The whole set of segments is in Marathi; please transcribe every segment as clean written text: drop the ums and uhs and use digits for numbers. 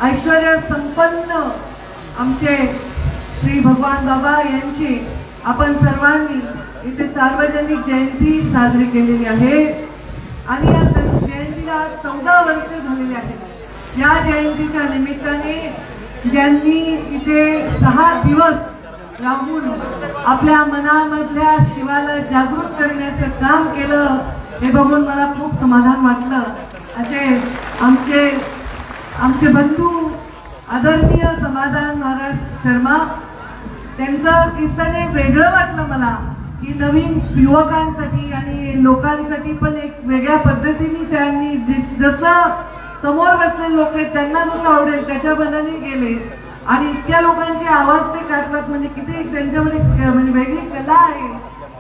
ऐश्वर्य संपन्न आमचे श्री भगवान बाबा यांची आपण सर्वांनी इथे सार्वजनिक जयंती साजरी केलेली आहे आणि या जयंतीला 14 वर्ष झालेली आहेत। या जयंतीच्या निमित्ताने ज्यांनी इथे 6 दिवस राहून आपल्या मनामधल्या शिवाला जागृत करण्याचं काम केलं हे बघून मला खूप समाधान वाटलं। असे आमचे बंधू आदरणीय समाधान महाराज शर्मा त्यांचं कीर्तन एक वेगळं वाटलं मला की नवीन युवकांसाठी आणि लोकांसाठी पण एक वेगळ्या पद्धतीने त्यांनी जसं समोर बसलेले लोक आहेत त्यांना जसं आवडेल त्याच्या मनाने गेले आणि इतक्या लोकांचे आवाज ते काढतात म्हणजे किती त्यांच्यामध्ये म्हणजे वेगळी कला आहे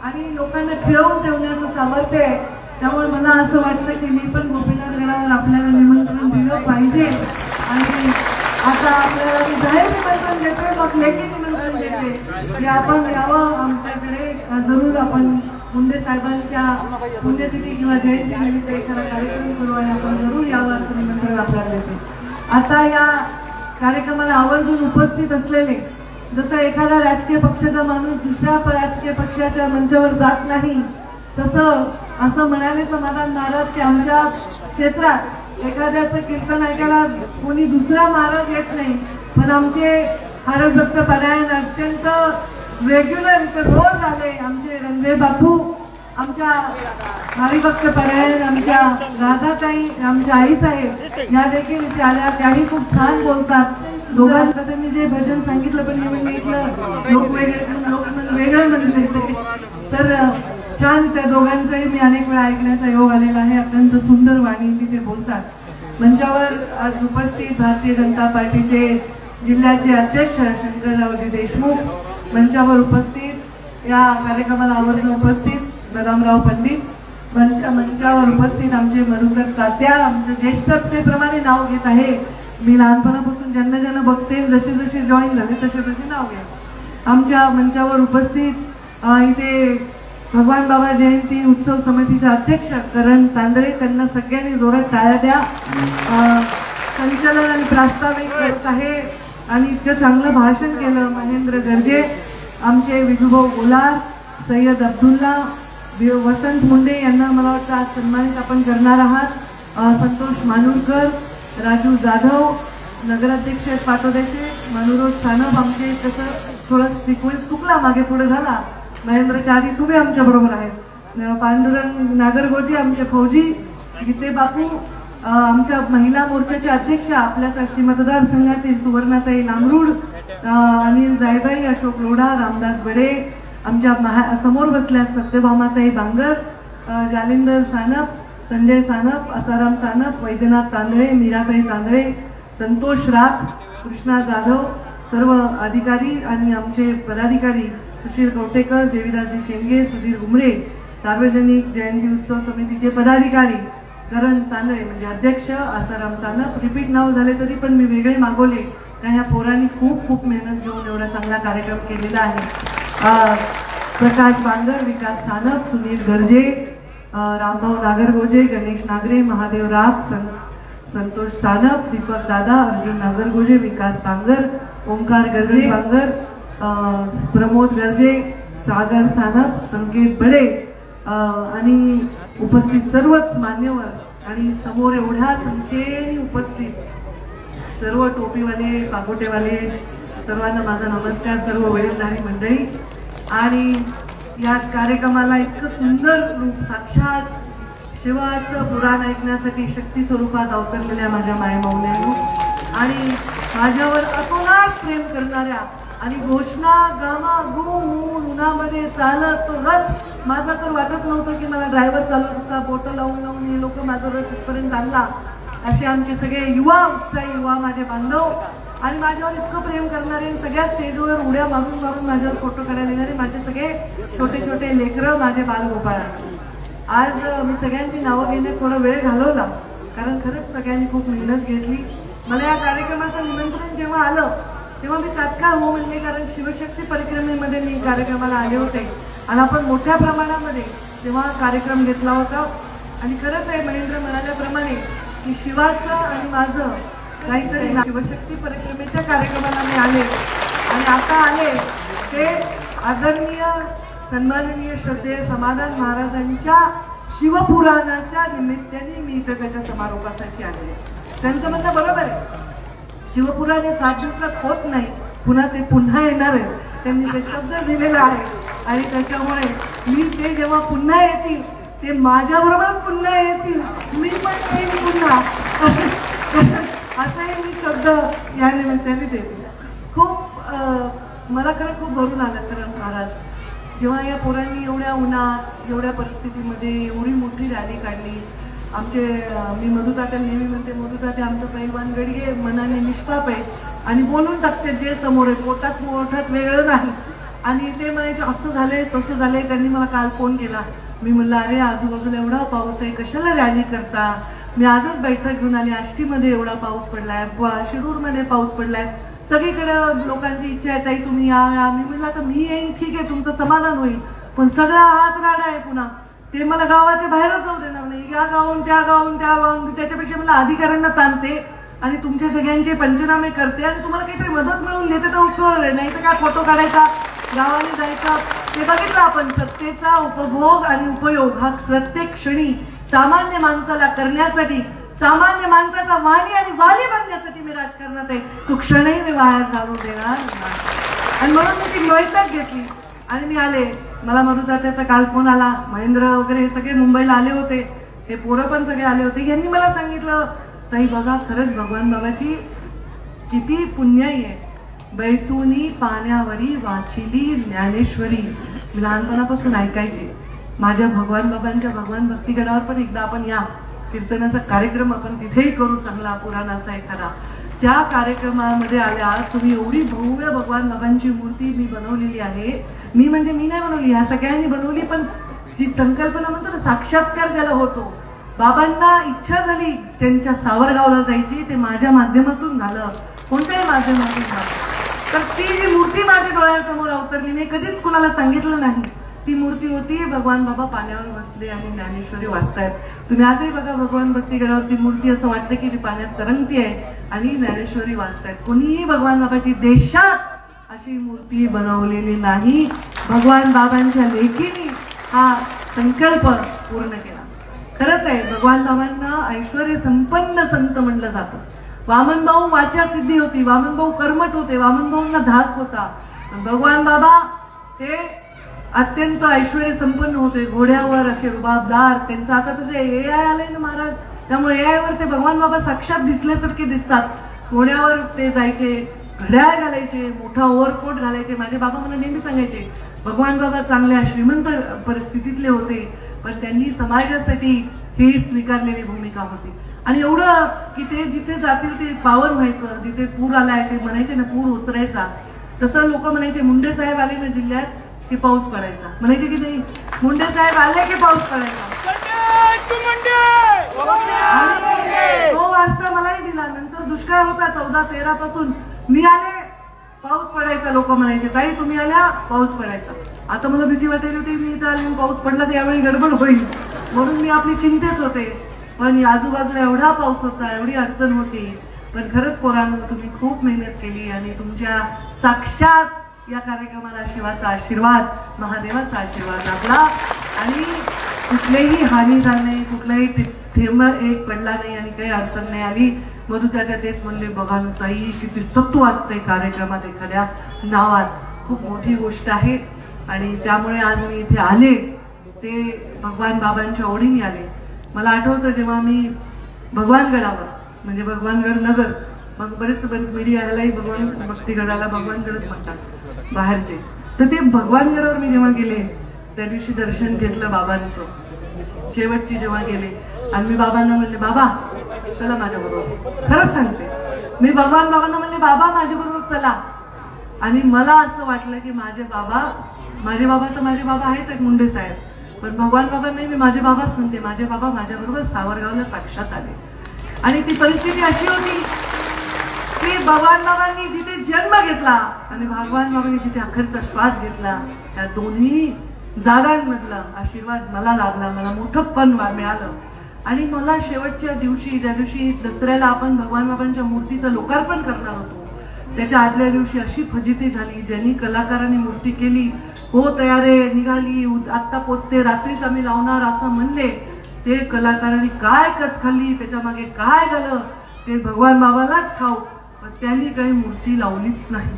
आणि लोकांना खिळवून ठेवण्याचं सामर्थ्य आहे। त्यामुळे मला असं वाटतं की मी पण गोपीनाथ गडावर आपल्याला निमंत्रण दिलं पाहिजे आणि आता आपल्याला मी जाहीर निमंत्रण देतोय मग लेखी निमंत्रण देते की आपण यावं आमच्याकडे जरूर आपण मुंडे साहेबांच्या पुण्यतिथी किंवा जयंती निमित्त एखादा कार्यक्रम करू आणि आपण जरूर यावं असं निमंत्रण आपल्याला देते। आता या कार्यक्रमाला आवर्जून उपस्थित असलेले जसं एखादा राजकीय पक्षाचा माणूस दुसऱ्या राजकीय पक्षाच्या मंचावर जात नाही तसं असं म्हणाले समाधान महाराज की आमच्या क्षेत्रात एखाद्याचं कीर्तन ऐकायला कोणी दुसरा महाराज येत नाही पण आमचे हरभक्त परायण अत्यंत रेग्युलर इथे रोज आले आमचे रणवे बापू आमच्या हरिभक्त परायण आमच्या राधाताई आमच्या आई साहेब या देखील इथे आल्या त्याही खूप छान बोलतात। दोघांचं त्यांनी जे भजन सांगितलं पण मी म्हटलं लोक वेगळं म्हणले तर छान त्या दोघांचंही मी अनेक वेळा ऐकण्याचा योग आलेला आहे। अत्यंत सुंदर वाणी तिथे बोलतात। मंचावर आज उपस्थित भारतीय जनता पार्टीचे जिल्ह्याचे अध्यक्ष शंकररावजी देशमुख मंचावर उपस्थित या कार्यक्रमाला आवर्जून उपस्थित बदामराव पंडित मंचावर उपस्थित आमचे मधुकर तात्या आमच्या ज्येष्ठतेप्रमाणे नाव घेत आहे। मी लहानपणापासून ज्यांना बघते जसे जॉईन झाले तसे नाव घ्या। आमच्या मंचावर उपस्थित इथे भगवान बाबा जयंती उत्सव समितीचे अध्यक्ष करण तांदळे त्यांना सगळ्यांनी जोरात टाळ्या द्या। संचालन आणि प्रास्ताविक करत आहे आणि इतकं चांगलं भाषण केलं महेंद्र गर्जे आमचे विजूभाऊ गोलार सय्यद अब्दुल्ला वसंत मुंडे यांना मला वाटतं आज सन्मानित आपण करणार आहात। संतोष मानूरकर राजू जाधव नगराध्यक्ष पाटोद्याचे मनोरोज सानप आमचे कसं थोडं सिक्वेन्स चुकला मागे पुढे झाला महेंद्र चारी तुम्ही आमच्या बरोबर आहेत। पांडुरंग नागरगोजे आमचे फौजी गीते बापू आमच्या महिला मोर्चाचे अध्यक्ष आपल्या आष्टी मतदारसंघातील सुवर्णाताई लांबरूड अनिल जायबाई अशोक लोढा रामदास बडे आमच्या समोर बसल्या सत्यभामाताई बांगर जालिंदर सानप संजय सानप असाराम सानप वैद्यनाथ तांदळे मीराताई तांदळे संतोष राख कृष्णा जाधव सर्व अधिकारी आणि आमचे पदाधिकारी सुशील कवटेकर देवीदासजी शेंगे सुधीर उमरे सार्वजनिक जयंती उत्सव समितीचे पदाधिकारी करण तांदळे म्हणजे अध्यक्ष आसाराम सानप रिपीट नाव झाले तरी पण मी वेगळे मागवले कारण या पोरांनी खूप मेहनत घेऊन एवढा चांगला कार्यक्रम केलेला आहे। प्रकाश बांगर विकास सानप सुनील गर्जे रामभाऊ नागरगोजे गणेश नागरे महादेव राग संतोष सानप दीपक दादा अर्जुन नागरगोजे विकास बांगर ओंकार गर्जे बांगर प्रमोद गर्जे सागर सानप संकेत बडे आणि उपस्थित सर्वच मान्यवर आणि समोर एवढ्या संख्येने उपस्थित सर्व टोपीवाले पागोटेवाले सर्वांना माझा नमस्कार। सर्व वडीलधारी मंडळी आणि या कार्यक्रमाला इतकं सुंदर रूप साक्षात शिवाचं पुराण ऐकण्यासाठी शक्ती स्वरूपात अवतरलेल्या माझ्या मायमाऊल्यांनी आणि माझ्यावर अतोनात प्रेम करणाऱ्या आणि घोषणा गामा गुम उन्हामध्ये चालत तो रथ माझं तर वाटत नव्हतं की मला ड्रायव्हर चालवत होता बोटं लावून हे लोक माझा रथ इथपर्यंत आणला असे आमचे सगळे युवा उत्साही युवा माझे बांधव आणि माझ्यावर इतकं प्रेम करणारे सगळ्या स्टेजवर उड्या मारून माझ्यावर फोटो करायला येणारे माझे सगळे छोटे लेकरं माझे बालगोपाळ। आज मी सगळ्यांची नावं घेण्यात थोडा वेळ घालवला कारण खरंच सगळ्यांनी खूप मेहनत घेतली। मला या कार्यक्रमाचं निमंत्रण जेव्हा आलं तेव्हा मी तात्काळ हो म्हणले कारण शिवशक्ती परिक्रमेमध्ये मी कार्यक्रमाला आले होते आणि आपण मोठ्या प्रमाणामध्ये तेव्हा कार्यक्रम घेतला होता आणि खरंच आहे महेंद्र म्हणाल्याप्रमाणे की शिवाचं आणि माझं काहीतरी शिवशक्ती परिक्रमेच्या कार्यक्रमाला मी आले आणि आता आले ते आदरणीय सन्माननीय श्रद्धेय समाधान महाराजांच्या शिवपुराणाच्या निमित्ताने मी जगाच्या समारोपासाठी आले. त्यांचं म्हणणं बरोबर आहे, शिवपुराण हे 7 दिवसात होत नाही, पुन्हा ते पुन्हा येणार आहे. त्यांनी ते शब्द दिलेला आहे आणि त्याच्यामुळे मी ते जेव्हा पुन्हा येतील ते माझ्याबरोबर पुन्हा येतील, मी पण येईल पुन्हा असाही मी शब्द या निमित्ताने देते. खूप मला खरं खूप भरून आलं खरं महाराज, जेव्हा या पोरांनी एवढ्या उन्हात एवढ्या परिस्थितीमध्ये एवढी मोठी रॅली काढली. आमचे मी मधुतात्या नेहमी म्हणते, मधुतात्या आमचं पैलवान गडगे मनाने निष्पाप आहे आणि बोलून टाकते जे समोर आहे, पोटात मोठात वेगळं नाही. आणि ते म्हणायचे असं झालंय तसं झालंय. त्यांनी मला काल फोन केला, मी म्हणलं अरे आजूबाजूला एवढा पाऊस आहे, कशाला रॅली करता. मी आजच बैठक घेऊन आली, आष्टीमध्ये एवढा पाऊस पडलाय, शिरूरमध्ये पाऊस पडलाय, सगळीकडे लोकांची इच्छा आहे ताई तुम्ही या. मी म्हणलं आता मी येईन, ठीक आहे तुमचं समाधान होईल, पण सगळा हाच राडा आहे पुन्हा. ते मला गावाच्या बाहेरच जाऊ देणार नाही, या गावून त्या गावून त्या गावून. त्याच्यापेक्षा मला अधिकाऱ्यांना ताणते आणि तुमच्या सगळ्यांचे पंचनामे करते आणि तुम्हाला काहीतरी मदत मिळून देते तर उत्सव नाही तर काय फोटो काढायचा गावाने जायचा. ते बघितलं आपण, सत्तेचा उपभोग आणि उपयोग हा प्रत्येक क्षणी सामान्य माणसाला करण्यासाठी, सामान्य माणसाचा वाणी आणि वाली बनण्यासाठी मी राजकारणात आहे. तो क्षणही मी बाहेर घालून देणार नाही. आणि म्हणून मी ती बैठक घेतली आणि मी आले. मला मधुतात्याचा काल फोन आला, महेंद्र वगैरे हे सगळे मुंबईला आले होते, हे पोरं पण सगळे आले होते. यांनी मला सांगितलं ताई बघा खरंच भगवान बाबाची किती पुण्याई आहे. बैसुनी पाण्यावरी वाचिली ज्ञानेश्वरी. मी लहानपणापासून ऐकायचे. माझ्या भगवान बाबांच्या भगवान भक्तीगडावर पण एकदा आपण या, कीर्तनाचा कार्यक्रम आपण तिथेही करू चांगला पुराणाचा एखादा. त्या कार्यक्रमामध्ये आल्या, तुम्ही एवढी भव्य भगवान बाबांची मूर्ती मी बनवलेली आहे. मी म्हणजे मी नाही बनवली, ह्या सगळ्यांनी बनवली. पण जी संकल्पना म्हणतो ना, साक्षात्कार ज्याला होतो, बाबांना इच्छा झाली त्यांच्या सावरगावला जायची, ते माझ्या माध्यमातून झालं, कोणत्याही माध्यमातून झालं. तर ती जी मूर्ती माझ्या डोळ्यासमोर अवतरली, मी कधीच कुणाला सांगितलं नाही. ती मूर्ती होती भगवान बाबा पाण्यावर बसले आणि ज्ञानेश्वरी वाचतायत. तुम्ही आजही बघा भगवान भक्तीगडावर ती मूर्ती, असं वाटतं की ती पाण्यात तरंगती आहे आणि ज्ञानेश्वरी वाचतायत. कोणीही भगवान बाबाची देशात अशी मूर्ती बनवलेली नाही. भगवान बाबांच्या लेखीने हा संकल्प पूर्ण केला. खरंच आहे, भगवान बाबांना ऐश्वर्य संपन्न संत म्हणलं जातं. वामन भाऊ वाचा सिद्धी होती, वामन भाऊ कर्मठ होते, वामन भाऊंना धाक होता. भगवान बाबा हे अत्यंत ऐश्वर्य संपन्न होते, घोड्यावर असे रुबाबदार. त्यांचं आता तर ते AI आलंय ना महाराज, त्यामुळे AI वर ते भगवान बाबा साक्षात दिसल्यासारखे दिसतात. घोड्यावर ते जायचे, घड्याळ घालायचे, मोठा ओव्हरकोट घालायचे. माझे बाबा मला नेहमी सांगायचे भगवान बाबा चांगल्या श्रीमंत परिस्थितीतले होते, पण त्यांनी समाजासाठी ही स्वीकारलेली भूमिका होती. आणि एवढं की ते जिथे जातील ते पावन व्हायचं. जिथे पूर आलाय ते म्हणायचे ना पूर ओसरायचा, तसं लोक म्हणायचे मुंडे साहेब आले ना जिल्ह्यात की पाऊस पडायचा. म्हणायचे की नाही, मुंडे साहेब आले की पाऊस पडायचा. तो वारसा मलाही दिला. नंतर दुष्काळ होता 14-13 पासून, मी आले पाऊस पडायचा. लोक म्हणायचे ताई तुम्ही आल्या पाऊस पडायचा. आता मला भीती वाटायची होती, मी इथं आले पाऊस पडला तर यावेळी गडबड होईल, म्हणून मी आपली चिंतेत होते. पण आजूबाजूला एवढा पाऊस होता, एवढी अडचण होती. पण खरंच पोरांनो तुम्ही खूप मेहनत केली आणि तुमच्या साक्षात या कार्यक्रमाला शिवाचा आशीर्वाद, महादेवाचा आशीर्वाद लाभला आणि कुठलेही हानी झाली नाही, कुठलाही थेंब एक पडला नाही आणि काही अडचण नाही आली. मधुतात्या तेच म्हणले बघा ताई किती सत्व असते कार्यक्रमात, एखाद्या नावात खूप मोठी गोष्ट आहे. आणि त्यामुळे आज मी इथे आले ते भगवान बाबांच्या ओढीने आले. मला आठवतं जेव्हा मी भगवानगडावर, म्हणजे भगवानगड नगर, मग बरेच मीडियालाही भगवान भक्तीगडाला भगवानगडच म्हणतात बाहेरचे, तर ते भगवानगडावर मी जेव्हा गेले त्या दिवशी दर्शन घेतलं बाबांचं. शेवटची जेव्हा गेले आणि मी बाबांना म्हणले बाबा चला माझ्याबरोबर. खरंच सांगते, मी भगवान बाबांना म्हणले बाबा माझ्याबरोबर चला. आणि मला असं वाटलं की माझे बाबा तर माझे बाबा आहेच एक मुंडे साहेब, पण भगवान बाबा नाही, मी माझे बाबाच म्हणते. माझे बाबा माझ्याबरोबर सावरगावला साक्षात आले. आणि ती परिस्थिती अशी होती की भगवान बाबांनी जिथे जन्म घेतला आणि भगवान बाबांनी जिथे अखेरचा श्वास घेतला, त्या दोन्ही जागांमधला आशीर्वाद मला लाभला. मला मोठं पण मिळालं. आणि मला शेवटच्या दिवशी, ज्या दिवशी दसऱ्याला आपण भगवान बाबांच्या मूर्तीचं लोकार्पण करणार होतो, त्याच्या आदल्या दिवशी अशी फजिती झाली. ज्यांनी कलाकारांनी मूर्ती केली, हो तयारे निघाली, आत्ता पोचते, रात्रीच आम्ही लावणार असं म्हणले, ते कलाकारांनी काय कच खाल्ली, त्याच्या मागे काय झालं ते भगवान बाबालाच ठाऊ, पण त्यांनी काही मूर्ती लावलीच नाही.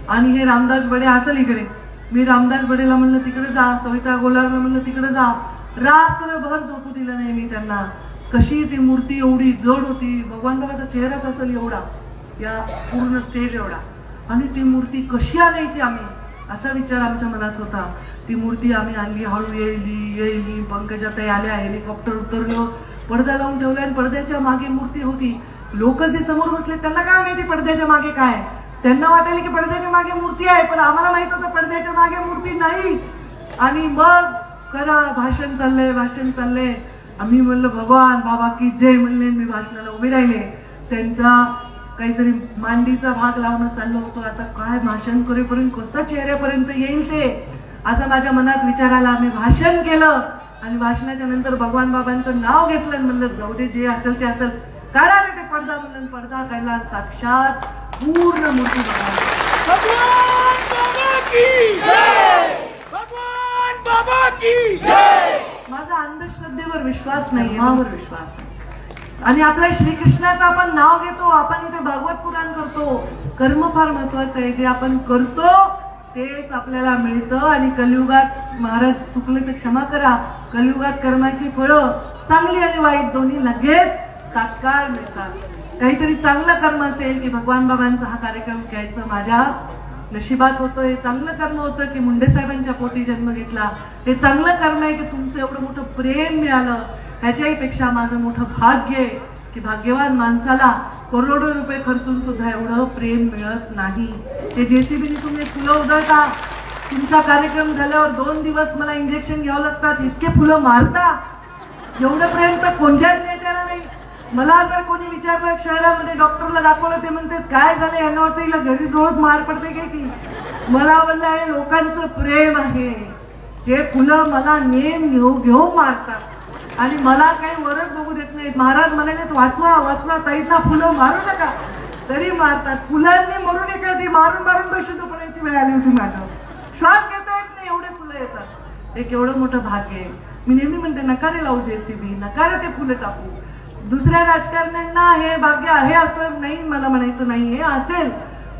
आणि हे रामदास बडे असेल इकडे, मी रामदास बडेला म्हणलं तिकडे जा, सविता गोलारला म्हणलं तिकडे जा, रात्रभर झोपू दिलं नाही मी त्यांना. कशी ती मूर्ती एवढी जड होती, भगवान बाबाचा चेहराच असेल एवढा, या पूर्ण स्टेज एवढा, आणि ती मूर्ती कशी आणायची आम्ही, असा विचार आमच्या मनात होता. ती मूर्ती आम्ही आणली, हळू येईली, पंकजाताई आल्या, हेलिकॉप्टर उतरलो, पडदा लावून ठेवला आणि पडद्याच्या मागे मूर्ती होती. लोक जे समोर बसले त्यांना काय माहिती पडद्याच्या मागे काय, त्यांना वाटायला की पडद्याच्या मागे मूर्ती आहे, पण आम्हाला माहित होतं पडद्याच्या मागे मूर्ती नाही. आणि मग करा, भाषण चाललंय. आम्ही म्हणलं भगवान बाबा की जय म्हणले, मी भाषणाला उभे राहिले. त्यांचा काहीतरी मांडीचा भाग लावणं चाललं होतं. आता काय भाषण करेपर्यंत कसं चेहऱ्यापर्यंत येईल ते, असं माझ्या मनात विचार आला. मी भाषण केलं आणि भाषणाच्या नंतर भगवान बाबांचं नाव घेतलं आणि म्हणलं जाऊ दे, जे असेल ते असेल, काढा रे ते पडदा. म्हणून पडदा काढला, साक्षात पूर्ण मूर्ती भगवान बाबा की जय, भगवान बाबा की जय. माझा अंधश्रद्धेवर विश्वास नाही, मावर विश्वास आहे. आणि आपल्या श्रीकृष्णाचं आपण नाव घेतो, आपण इथे भागवत पुराण करतो. कर्म फार महत्वाचं आहे, जे आपण करतो तेच आपल्याला मिळतं. आणि कलियुगात, महाराज चुकले तर क्षमा करा, कलियुगात कर्माची फळं चांगली आणि वाईट दोन्ही लगेच तात्काळ मिळतात. काहीतरी चांगलं कर्म असेल की भगवान बाबांचा हा कार्यक्रम घ्यायचं माझ्या नशिबात होतं. हे चांगलं कर्म होतं की मुंडे साहेबांच्या पोटी जन्म घेतला. हे चांगलं कर्म आहे की तुमचं एवढं मोठं प्रेम मिळालं. ह्याच्याही पेक्षा माझं मोठं भाग्य आहे की भाग्यवान माणसाला करोडो रुपये खर्चून सुद्धा एवढं प्रेम मिळत नाही. ते जेसीबीने तुम्ही फुलं उधळता, तुमचा कार्यक्रम झाल्यावर 2 दिवस मला इंजेक्शन घ्यावं लागतात, इतके फुलं मारता. एवढं प्रेम तर कोणत्याच नेत्याला नाही. मला जर कोणी विचारलं, शहरामध्ये डॉक्टरला दाखवलं, ते म्हणते काय झालं, यांना वाटतं हिला घरी रोज मार पडते काय की. मला म्हणलं हे लोकांचं प्रेम आहे. हे फुलं मला नेम घेऊन मारतात आणि मला काही वरच बघू देत नाहीत. महाराज म्हणाले वाचवा ताईंना फुलं मारू नका, तरी मारतात. फुलांनी मरून येते, ती मारून बेशुद्ध पडायची वेळ आली होती. माझं श्वास घेता येत नाही, एवढे फुलं येतात. एक एवढं मोठं भाग्य आहे. मी नेहमी म्हणते नका रे लावू जेसीबी, नका रे ते फुलं टाकू. दुसऱ्या राजकारण्यांना हे भाग्य आहे असं नाही, मला म्हणायचं नाही, हे असेल,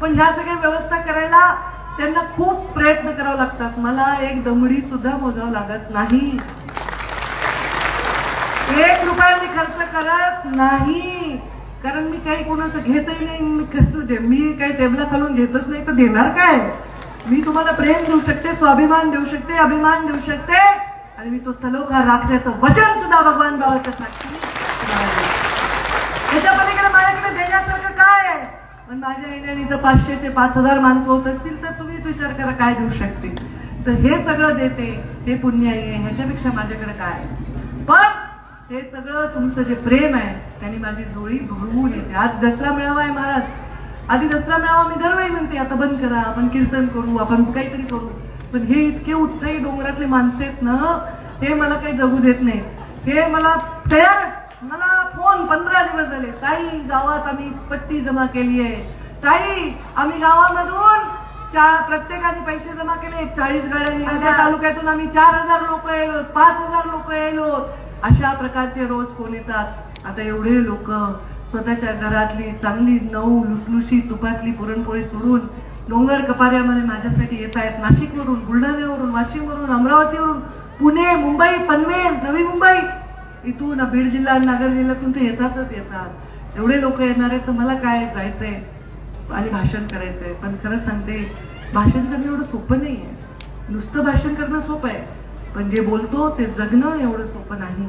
पण ह्या सगळ्या व्यवस्था करायला त्यांना खूप प्रयत्न करावे लागतात. मला एक दमडी सुद्धा मोजावं लागत नाही, 1 रुपया मी खर्च करत नाही, कारण मी काही कोणाचं घेतही नाही. कसं दे, मी काही टेबला खालून घेतच नाही तर देणार काय. मी तुम्हाला प्रेम देऊ शकते, स्वाभिमान देऊ शकते, अभिमान देऊ शकते, आणि मी तो सलोखा राखण्याचं वचन सुद्धा भगवान बाबाच्या साक्षी. याच्या पलीकडे माझ्याकडे देण्यासारखं काय आहे. पण माझ्या येण्याने जर 500 ते 5000 माणसं होत असतील तर तुम्हीच विचार करा काय देऊ शकते. तर हे सगळं देते, हे पुण्य आहे, ह्याच्यापेक्षा माझ्याकडे काय आहे. पण हे सगळं तुमचं जे प्रेम आहे त्यांनी माझी डोळी भरवून येते. आज दसरा मेळावा आहे महाराज, आधी दसरा मेळावा मी दरवेळी म्हणते आता बंद करा, आपण कीर्तन करू, आपण काहीतरी करू, पण हे इतके उत्साही डोंगरातले माणसं आहेत ना, हे मला काही जगू देत नाही. हे मला तयारच, मला फोन 15 दिवस झाले, ताई गावात आम्ही पट्टी जमा केली आहे, ताई आम्ही गावामधून प्रत्येकाने पैसे जमा केले, 40 गाड्या निघाल्या, तालुक्यातून आम्ही 4000 लोक येलो, 5000 लोक येलो, अशा प्रकारचे रोज फोन येतात. आता एवढे लोक स्वतःच्या घरातली चांगली नऊ लुसलुशी तुपातली पुरणपोळी सोडून डोंगर कपाऱ्यामध्ये माझ्यासाठी येत आहेत. नाशिकवरून, बुलढाण्यावरून, वाशिमवरून, अमरावतीवरून, पुणे, मुंबई, पनवेल, नवी मुंबई, इथून बीड जिल्हा, नगर जिल्ह्यातून ते येतातच येतात. एवढे लोक येणार आहेत तर मला काय जायचंय आणि भाषण करायचंय. पण खरं सांगते, भाषण करणं एवढं सोपं नाहीये. नुसतं भाषण करणं सोपं आहे, पण जे बोलतो ते जगणं एवढं सोपं नाही.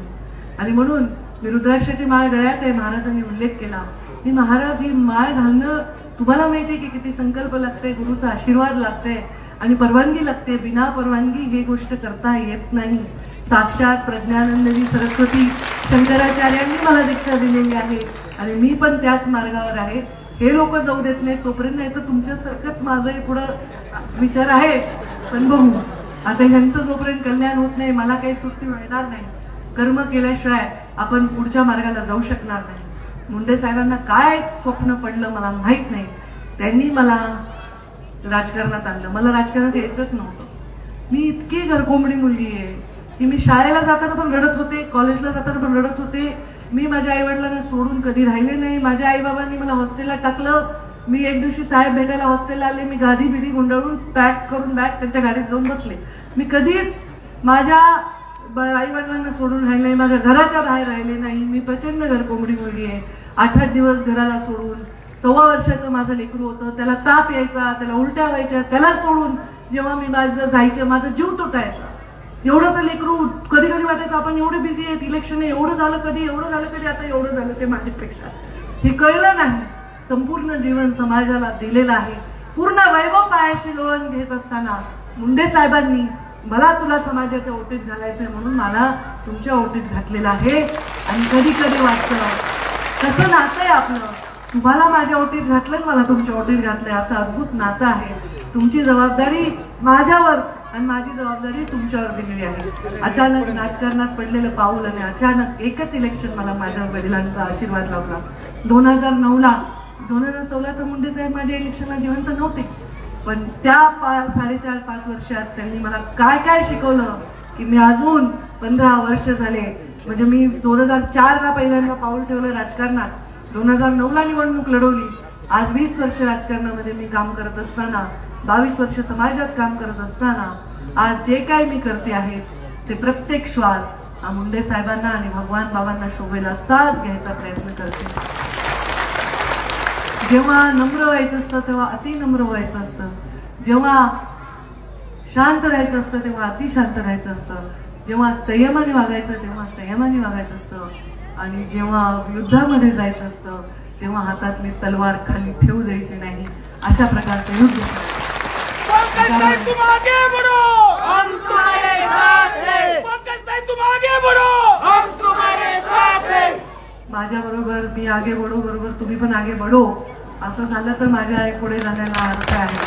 आणि म्हणून मी रुद्राक्षाची माळ गळ्यात आहे, महाराजांनी उल्लेख केला. ही महाराज ही माळ घालणं तुम्हाला माहिती आहे की किती संकल्प लागते, गुरुचा आशीर्वाद लागते आणि परवानगी लागते. बिना परवानगी ही गोष्ट करता येत नाही. साक्षात प्रज्ञानंदनी सरस्वती शंकराचार्यांनी मला दीक्षा दिलेली आहे आणि मी पण त्याच मार्गावर आहे. हे लोक जाऊ देत नाही तोपर्यंत, नाही तर तुमच्यासारखंच माझंही पुढं विचार आहे. पण बघू, आता ह्यांचं जोपर्यंत कल्याण होत नाही मला काही सुट्टी मिळणार नाही. कर्म केल्याशिवाय आपण पुढच्या मार्गाला जाऊ शकणार नाही. मुंडे साहेबांना काय स्वप्न पडलं मला माहित नाही. त्यांनी मला राजकारणात आणलं. मला राजकारणात यायचंच नव्हतं. मी इतकी घरकोंबडी मुलगी आहे की मी शाळेला जाताना पण रडत होते, कॉलेजला जाताना पण रडत होते. मी माझ्या आईवडिलांना सोडून कधी राहिले नाही. माझ्या आई बाबांनी मला हॉस्टेलला टाकलं. मी एक दिवशी साहेब भेटायला हॉस्टेलला आले. मी गादी बिडी गुंडाळून पॅक करून बॅग त्यांच्या गाडीत जाऊन बसले. मी कधीच माझ्या आई वडिलांना सोडून राहिले नाही, माझ्या घराच्या बाहेर राहिले नाही. मी प्रचंड घरकोंबडी मुलगी आहे. 8-8 दिवस घराला सोडून 1.25 वर्षाचं माझं लेकरू होतं. त्याला ताप यायचा, त्याला उलट्या व्हायच्या, त्याला सोडून जेव्हा मी माझं जायचं माझा जीव तुटायचा. एवढंच लेकरू कधी कधी वाटायचं आपण एवढे बिझी आहेत, इलेक्शन आहे, एवढं झालं कधी, एवढं झालं कधी, आता एवढं झालं ते माझ्यापेक्षा. हे कळलं नाही. संपूर्ण जीवन समाजाला दिलेलं आहे. पूर्ण वैभव पायाशी लोळण घेत असताना मुंडे साहेबांनी मला तुला समाजाच्या ओटीत घालायचंय म्हणून मला तुमच्या ओटीत घातलेलं आहे. आणि कधी कधी वाटतं कसं नातं आहे आपलं. तुम्हाला माझ्या ओटीत घातलं, मला तुमच्या ओटीत घातलंय, असं अद्भुत नातं आहे. तुमची जबाबदारी माझ्यावर आणि माझी जबाबदारी तुमच्यावर दिलेली आहे. अचानक राजकारणात पडलेलं पाऊल आणि अचानक एकच इलेक्शन मला माझ्या वडिलांचा आशीर्वाद लावला. 2014 तर मुंडे साहेब माझ्या इलेक्शनला जिवंत नव्हते, पण त्या 4.5-5 वर्षात त्यांनी मला काय काय शिकवलं की मी अजून 15 वर्ष झाले. म्हणजे मी 2004ला पहिल्यांदा पाऊल ठेवलं राजकारणात, 2009ला निवडणूक लढवली. आज 20 वर्ष राजकारणामध्ये मी काम करत असताना, 22 वर्ष समाजात काम करत असताना आज जे काय मी करते आहे ते प्रत्येक श्वास हा मुंडे साहेबांना आणि भगवान बाबांना शोभेला असाच घ्यायचा प्रयत्न करते. जेव्हा नम्र व्हायचं असतं तेव्हा अतिनम्र व्हायचं असतं. जेव्हा शांत राहायचं असतं तेव्हा अतिशांत राहायचं असतं. जेव्हा संयमाने वागायचं तेव्हा संयमाने वागायचं असतं. आणि जेव्हा युद्धामध्ये जायचं असतं तेव्हा हातातली तलवार खाली ठेवू द्यायची नाही. अशा प्रकारचं युद्ध. तुम आगे बढ़ो, हम तुम्हारे साथ हैं. पंकज तुम आगे बढ़ो, हम तुम्हारे साथ हैं. माझ्या बरोबर मी आगे बढो, बरोबर तुम्ही पण आगे बढो. असं झालं तर माझ्या पुढे जाण्याला अर्थ आहे.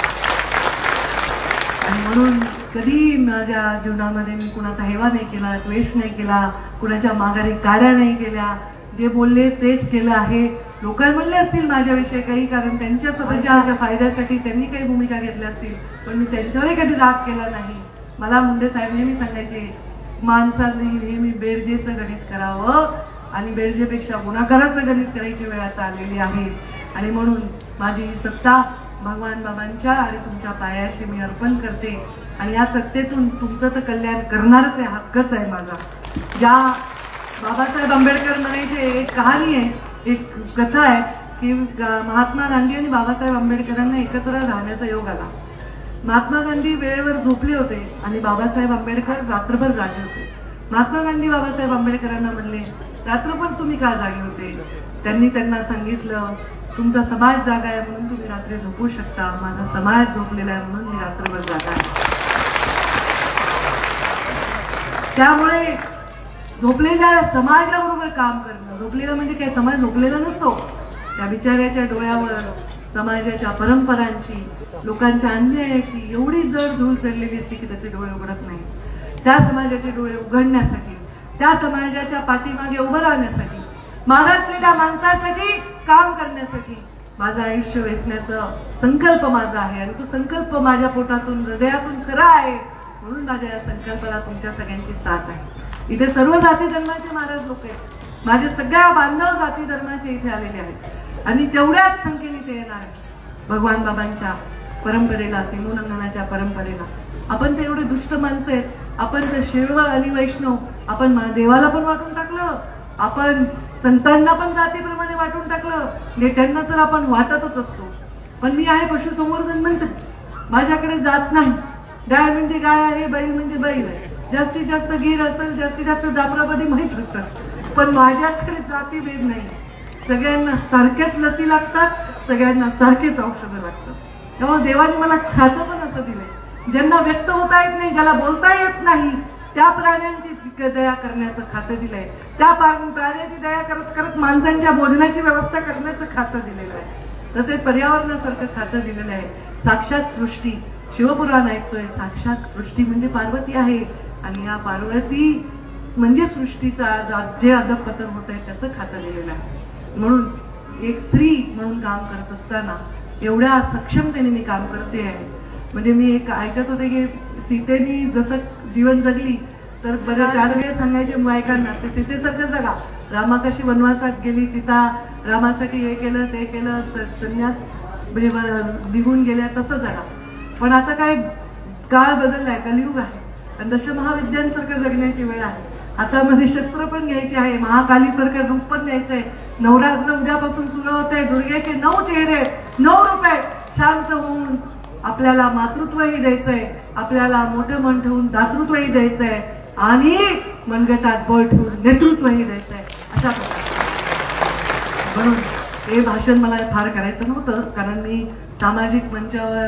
आणि म्हणून कधी माझ्या जीवनामध्ये मी कुणाचा हेवा नाही केला, द्वेष नाही केला, कुणाच्या माघारी काड्या नाही केल्या. जे बोलले तेच केलं आहे. लोक म्हणले असतील माझ्याविषयी काही, कारण त्यांच्या स्वतःच्या फायद्यासाठी त्यांनी काही भूमिका घेतल्या असतील, पण मी त्यांच्यावरही कधी राग केला नाही. मला मुंडे साहेब नेहमी सांगायचे, माणसाने नेहमी बेरजेचं गणित करावं आणि बेरजेपेक्षा गुन्हागाराचं गणित करायची वेळ आता आलेली आहे. आणि म्हणून माझी ही सत्ता भगवान बाबांच्या आणि तुमच्या पायाशी मी अर्पण करते. आणि या सत्तेतून तुमचं तर कल्याण करणारच आहे, हक्कच आहे माझा. ज्या बाबासाहेब आंबेडकर म्हणायचे, एक कहाणी आहे, एक कथा आहे की महात्मा गांधी आणि बाबासाहेब आंबेडकरांना एकत्र राहण्याचा योग आला. महात्मा गांधी वेळेवर झोपले होते आणि बाबासाहेब आंबेडकर रात्रभर जागे होते. महात्मा गांधी बाबासाहेब आंबेडकरांना म्हणले, रात्रभर तुम्ही का जागे होते? त्यांनी त्यांना सांगितलं, तुमचा समाज जागा आहे म्हणून तुम्ही रात्री झोपू शकता, माझा समाज झोपलेला आहे म्हणून मी रात्रभर जागा आहे. त्यामुळे झोपलेल्या समाजाबरोबर काम करणं, झोपलेला म्हणजे काय, समाज झोपलेला नसतो. त्या बिचाऱ्याच्या डोळ्यावर समाजाच्या परंपरांची, लोकांच्या अन्यायाची एवढी जर धूळ चढलेली असते की त्याचे डोळे उघडत नाही. त्या समाजाचे डोळे उघडण्यासाठी, त्या समाजाच्या पाठीमागे उभं राहण्यासाठी, मागासलेल्या माणसासाठी काम करण्यासाठी माझं आयुष्य वेचण्याचा संकल्प माझा आहे. आणि तो संकल्प माझ्या पोटातून, हृदयातून खरा आहे. म्हणून माझ्या या संकल्पाला तुमच्या सगळ्यांची साथ आहे. इथे सर्व जाती धर्माचे महाराज लोक आहेत. माझे सगळ्या बांधव जाती धर्माचे इथे आलेले आहेत आणि तेवढ्याच संख्येने ते येणार आहेत भगवान बाबांच्या परंपरेला, सिमोल्लंघनाच्या परंपरेला. आपण ते एवढे दुष्ट माणसं आहेत. आपण तर शिव आणि वैष्णव, आपण देवाला पण वाटून टाकलं, आपण संतांना पण जातीप्रमाणे वाटून टाकलं, नेत्यांना तर आपण वाटतच असतो. पण मी आहे पशुसंवर्धन म्हणते, माझ्याकडे जात नाही. गाय म्हणजे गाय आहे, बैल म्हणजे बैल आहे. जास्तीत जास्त गीर असेल, जास्तीत जास्त जाफराबादी म्हैस असेल, पण माझ्याकडे जाती भेद नाही. सगळ्यांना सारख्याच लसी लागतात, सगळ्यांना सारखेच औषधं लागतात. त्यामुळे देवाने मला खातं पण असं दिलंय, ज्यांना व्यक्त होता येत नाही, ज्याला बोलता येत नाही, त्या प्राण्यांची दया करण्याचं खातं दिलंय. त्या प्राण्याची दया करत करत माणसांच्या भोजनाची व्यवस्था करण्याचं खातं दिलेलं आहे. तसेच पर्यावरणासारखं खातं दिलेलं आहे. साक्षात सृष्टी, शिवपुराण ऐकतोय, साक्षात सृष्टी म्हणजे पार्वती आहे. आणि या पार्वती म्हणजे सृष्टीचा जे अधपतन होत आहे त्याचं खातं लिहिलेलं आहे. म्हणून एक स्त्री म्हणून काम करत असताना एवढ्या सक्षमतेने मी काम करते आहे. म्हणजे मी एक ऐकत होते की सीतेने जसं जीवन जगली तर बऱ्याच वेळा सांगायचे बायकांना ते सीतेसारखं जगा. रामा कशी वनवासात गेली, सीता रामासाठी हे केलं ते केलं, संन्यास म्हणजे निघून गेल्या, तसं जगा. पण आता काय काळ बदललाय, कलियुग आहे आणि दशमहाविद्यांसारखं जगण्याची वेळ आहे. हातामध्ये शस्त्र पण घ्यायचे आहे, महाकालीसारखं रूप पण द्यायचंय. नवरात्र उद्यापासून सुरू होत आहे. दुर्गेचे 9 चेहरे 9 रूप आहेत. शांत होऊन आपल्याला मातृत्वही द्यायचंय, आपल्याला मोठं मन ठेवून दातृत्वही द्यायचंय आणि मनगटात बळ ठेवून नेतृत्वही द्यायचंय. अशा प्रकारे म्हणून हे भाषण मला फार करायचं नव्हतं, कारण मी सामाजिक मंचावर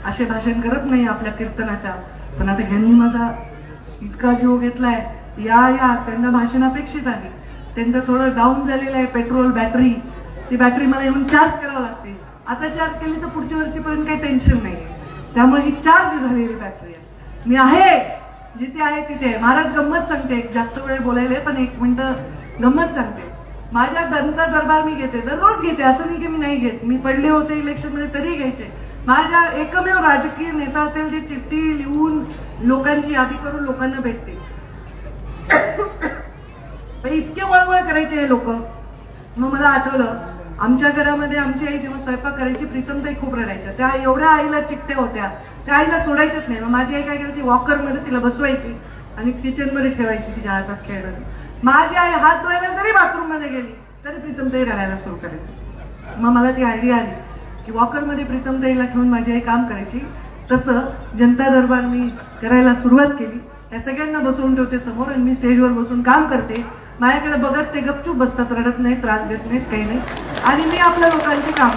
असे भाषण करत नाही आपल्या कीर्तनाच्या. पण आता ह्यांनी माझा इतका जीव घेतलाय, या त्यांना भाषण अपेक्षित आहे. त्यांचं थोडं डाऊन झालेलं आहे पेट्रोल, बॅटरी. ती बॅटरी मला येऊन चार्ज करावं लागते. आता चार्ज केली तर पुढच्या वर्षीपर्यंत काही टेन्शन नाही. त्यामुळे ही चार्ज झालेली बॅटरी आहे. मी आहे जिथे आहे तिथे. महाराज गंमत सांगते, जास्त वेळ बोलायला पण 1 मिनिटं गंमत सांगते. माझ्या दंत दरबार मी घेते, दररोज घेते, असं नाही की मी नाही घेत. मी पडले होते इलेक्शन मध्ये तरी घ्यायचे. माझ्या एकमेव राजकीय नेता असेल जे चिठ्ठी लिहून लोकांची यादी करून लोकांना भेटते. इतके वळवळ करायचे हे लोक. मग मला आठवलं आमच्या घरामध्ये आमची आई जेव्हा स्वयंपाक करायची, प्रीतमताई खूप रडायच्या. त्या एवढ्या आईला चिकट्या होत्या, त्या आईला सोडायच्याच नाही. मग माझी आई काय करायची, वॉकरमध्ये तिला बसवायची आणि किचनमध्ये ठेवायची तिच्या हातात खेळत. माझी आई हात धुवायला जरी बाथरूम मध्ये गेली तरी प्रीतमताई रडायला सुरू करायची. मग मला ती आयडिया आली की वॉकरमध्ये प्रीतमताईला ठेवून माझी आई काम करायची. तसं जनता दरबार मी करायला सुरुवात केली. त्या सगळ्यांना बसवून ठेवते समोर आणि मी स्टेजवर बसून काम करते. माझ्याकडे बघत ते गपचूप बसतात, रडत नाही, त्रास देत नाहीत, काही नाही. आणि मी आपल्या लोकांची काम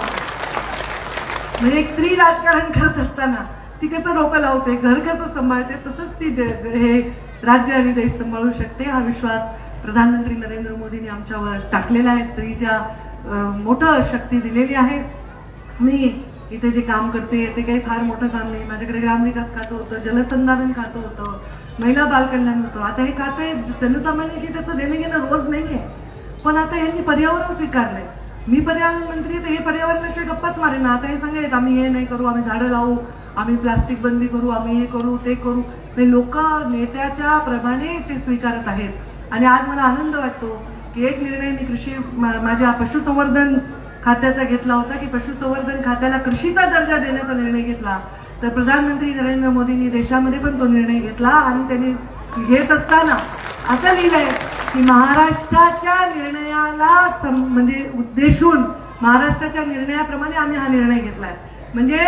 म्हणजे एक स्त्री राजकारण करत असताना ती कसं डोकं लावते, घर कसं सांभाळते, तसंच ती हे राज्य आणि देश सांभाळू शकते. हा विश्वास प्रधानमंत्री नरेंद्र मोदींनी आमच्यावर टाकलेला आहे. स्त्रीच्या मोठं शक्ती दिलेली आहे. मी इथे जे काम करते ते काही फार मोठं काम नाही. माझ्याकडे ग्रामविकास खातं होतं, जलसंधारण खातं होतं, महिला बालकल्याण होतं. आता हे खाते जनसामान्याची त्याचं देणं घेणं रोज नाहीये. पण आता यांनी पर्यावरण स्वीकारलंय. मी पर्यावरण मंत्री तर हे पर्यावरणाशिवाय गप्पाच मारेन. आता हे सांगायचं आम्ही हे नाही करू, आम्ही झाडं लावू, आम्ही प्लास्टिक बंदी करू, आम्ही हे करू ते करू. ते लोक नेत्याच्या प्रमाणे ते स्वीकारत आहेत. आणि आज मला आनंद वाटतो की एक निर्णय मी माझ्या पशुसंवर्धन खात्याचा घेतला होता की पशुसंवर्धन खात्याला कृषीचा दर्जा देण्याचा निर्णय घेतला. तर प्रधानमंत्री नरेंद्र मोदींनी देशामध्ये पण तो निर्णय घेतला आणि त्यांनी घेत असताना असं लिहिलंय की महाराष्ट्राच्या निर्णयाला म्हणजे उद्देशून महाराष्ट्राच्या निर्णयाप्रमाणे आम्ही हा निर्णय घेतलाय. म्हणजे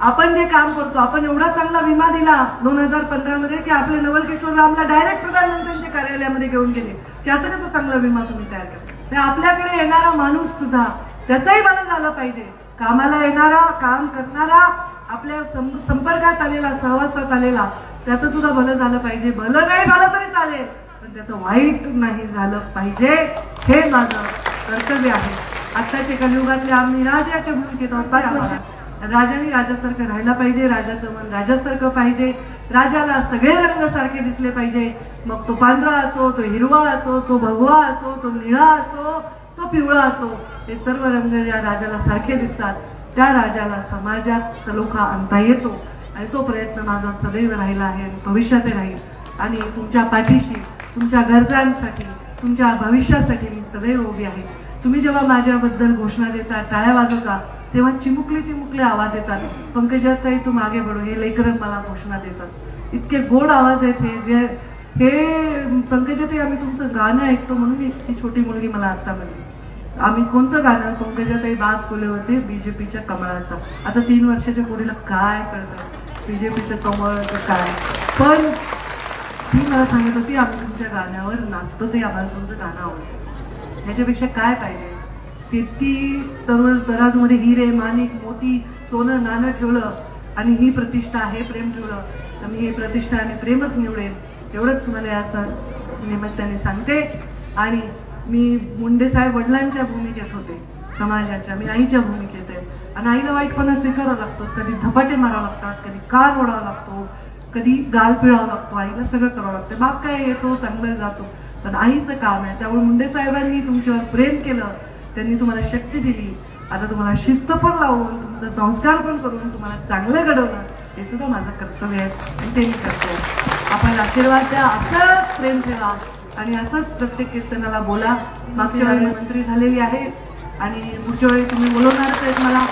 आपण जे काम करतो, आपण एवढा चांगला विमा दिला 2015 मध्ये की आपले नवल किशोर रामला डायरेक्ट प्रधानमंत्र्यांच्या कार्यालयामध्ये घेऊन गेले की असं कसं चांगला विमा तुम्ही तयार करता. आपल्याकडे येणारा माणूस सुद्धा त्याचंही भलं झालं पाहिजे. कामाला येणारा, काम करणारा, आपल्या संपर्कात आलेला, सहवासात आलेला, त्याचं सुद्धा भलं झालं पाहिजे. भलं नाही झालं तरी चालेल पण त्याचं वाईट नाही झालं पाहिजे. हे माझं कर्तव्य आहे. आत्ताच्या कलियुगातले आम्ही राजाच्या भूमिकेत आहोत. राजाने राजासारखं राहायला पाहिजे. राजाचं मन राजासारखं पाहिजे. राजाला सगळे रंग सारखे दिसले पाहिजे. मग तो पांढरा असो, तो हिरवा असो, तो भगवा असो, तो निळा असो, तो पिवळा असो, हे सर्व रंग या राजाला सारखे दिसतात. त्या राजाला समाजात सलोखा आणता येतो आणि तो प्रयत्न माझा सदैव राहिला आहे आणि भविष्यातही राहील. आणि तुमच्या पाठीशी, तुमच्या गरजांसाठी, तुमच्या भविष्यासाठी मी सदैव उभी आहे. तुम्ही जेव्हा माझ्याबद्दल घोषणा देता, टाळ्या वाजवता, तेव्हा चिमुकले आवाज येतात. पंकजाताई तू मागे बढो, हे लेकरं मला घोषणा देतात. इतके गोड आवाज आहेत हे पंकजाताई आम्ही तुमचं गाणं ऐकतो म्हणून इतकी छोटी मुलगी मला आता म्हणली. आम्ही कोणतं गाणं, पंकजाताई बाग फुले होते बीजेपीच्या कमळाचा. आता 3 वर्षाच्या पोरीला काय कळतं बीजेपीचं कमळ काय. पण ती मला सांगत होती आम्ही तुमच्या गाण्यावर नाचतो, ते आम्हाला तुमचं गाणं आवडतं. ह्याच्यापेक्षा काय पाहिजे. किती तराजूमध्ये हिरे, माणिक, मोती, सोनं, नाणं ठेवलं आणि ही प्रतिष्ठा, हे प्रेम ठेवलं तर मी हे प्रतिष्ठा आणि प्रेमच निवडेल. एवढंच तुम्हाला या निमित्ताने सांगते. आणि मी मुंडे साहेब वडिलांच्या भूमिकेत होते, समाजाच्या. मी आईच्या भूमिकेत आहे आणि आईला वाईटपणा स्वीकारावा लागतो. कधी धपाटे मारावं लागतात, कधी कार ओढावा लागतो, कधी गाल पिळावा लागतो. आईला सगळं करावं लागतं. बाप काय येतो, चांगलं जातो. पण आईचं काम आहे. त्यामुळे मुंडे साहेबांनी तुमच्यावर प्रेम केलं, त्यांनी तुम्हाला शक्ती दिली. आता तुम्हाला शिस्त पण लावून, तुमचा संस्कार पण करून तुम्हाला चांगलं घडवलं, हे सुद्धा माझं कर्तव्य आहे आणि ते मी करते. आपण आशीर्वाद द्या, असंच प्रेम ठेवा आणि असंच प्रत्येक कीर्तनाला बोला. मागच्या वेळी मंत्री झालेली आहे आणि पुढच्या वेळी तुम्ही बोलवणारच आहेत. मला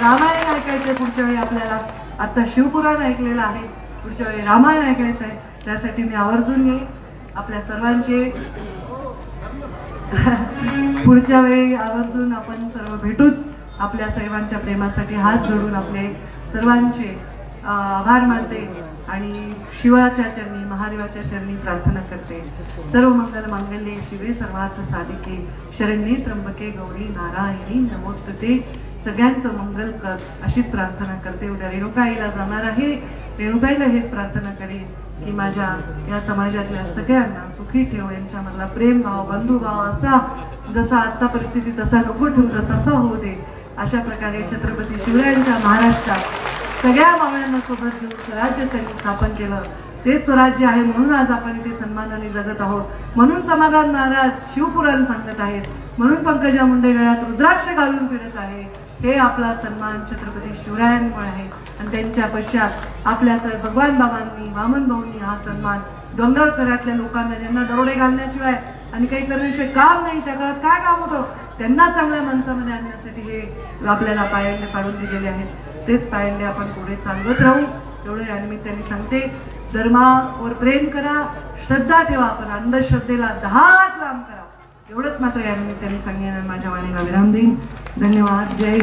रामायण ऐकायचं आहे पुढच्या वेळी आपल्याला. आता शिवपुराण ऐकलेलं आहे, पुढच्या वेळी रामायण ऐकायचं आहे. त्यासाठी मी आवर्जून येईल. आपल्या सर्वांचे पुढच्या वेळी आवर्जून आपण सर्व भेटूच. आपल्या सर्वांच्या प्रेमासाठी हात जोडून आपले सर्वांचे आभार मानते आणि शिवाच्या चरणी, महादेवाच्या चरणी प्रार्थना करते. सर्व मंगल मांगल्ये शिवे सर्वार्थ साधिके शरण्ये त्र्यंबके गौरी नारायणी नमोस्तुते. सगळ्यांचं मंगल कर अशीच प्रार्थना करते. उद्या रेणुकाईला जाणार आहे. रेणुकाईला हेच प्रार्थना करेन की माझ्या या समाजातल्या सगळ्यांना सुखी ठेव, यांच्यामधला प्रेम भाव, बंधुभाव असा जसा आता परिस्थिती तसा नको ठेवू, तसा होऊ दे. अशा प्रकारे छत्रपती शिवरायांच्या महाराष्ट्रात सगळ्या मावळ्यांना सोबत घेऊन स्वराज्य त्यांनी स्थापन केलं. ते स्वराज्य आहे म्हणून आज आपण इथे सन्मानाने जगत आहोत. म्हणून समाधान महाराज शिवपुराण सांगत आहेत. म्हणून पंकजा मुंडे गळ्यात रुद्राक्ष घालून फिरत आहे. हे आपला सन्मान छत्रपती शिवरायांमुळे आहे आणि त्यांच्या पश्चात आपल्या भगवान बाबांनी, वामन भाऊंनी हा सन्मान डोंगरकरातल्या लोकांना, ज्यांना दरोडे घालण्याशिवाय आणि काही करण्याशिवाय काम नाही, त्या काळात काय काम होतं, त्यांना चांगल्या माणसामध्ये आणण्यासाठी हे आपल्याला पायंडे पाडून दिलेले आहेत. तेच पायंडे आपण पुढे चालवत राहू एवढं या निमित्ताने सांगते. धर्मावर प्रेम करा, श्रद्धा ठेवा, पण अंधश्रद्धेला 10 हात लांब करा, एवढंच मात्र या निमित्ताने सांगेन. माझ्या वाणीला विराम देईन. धन्यवाद. जय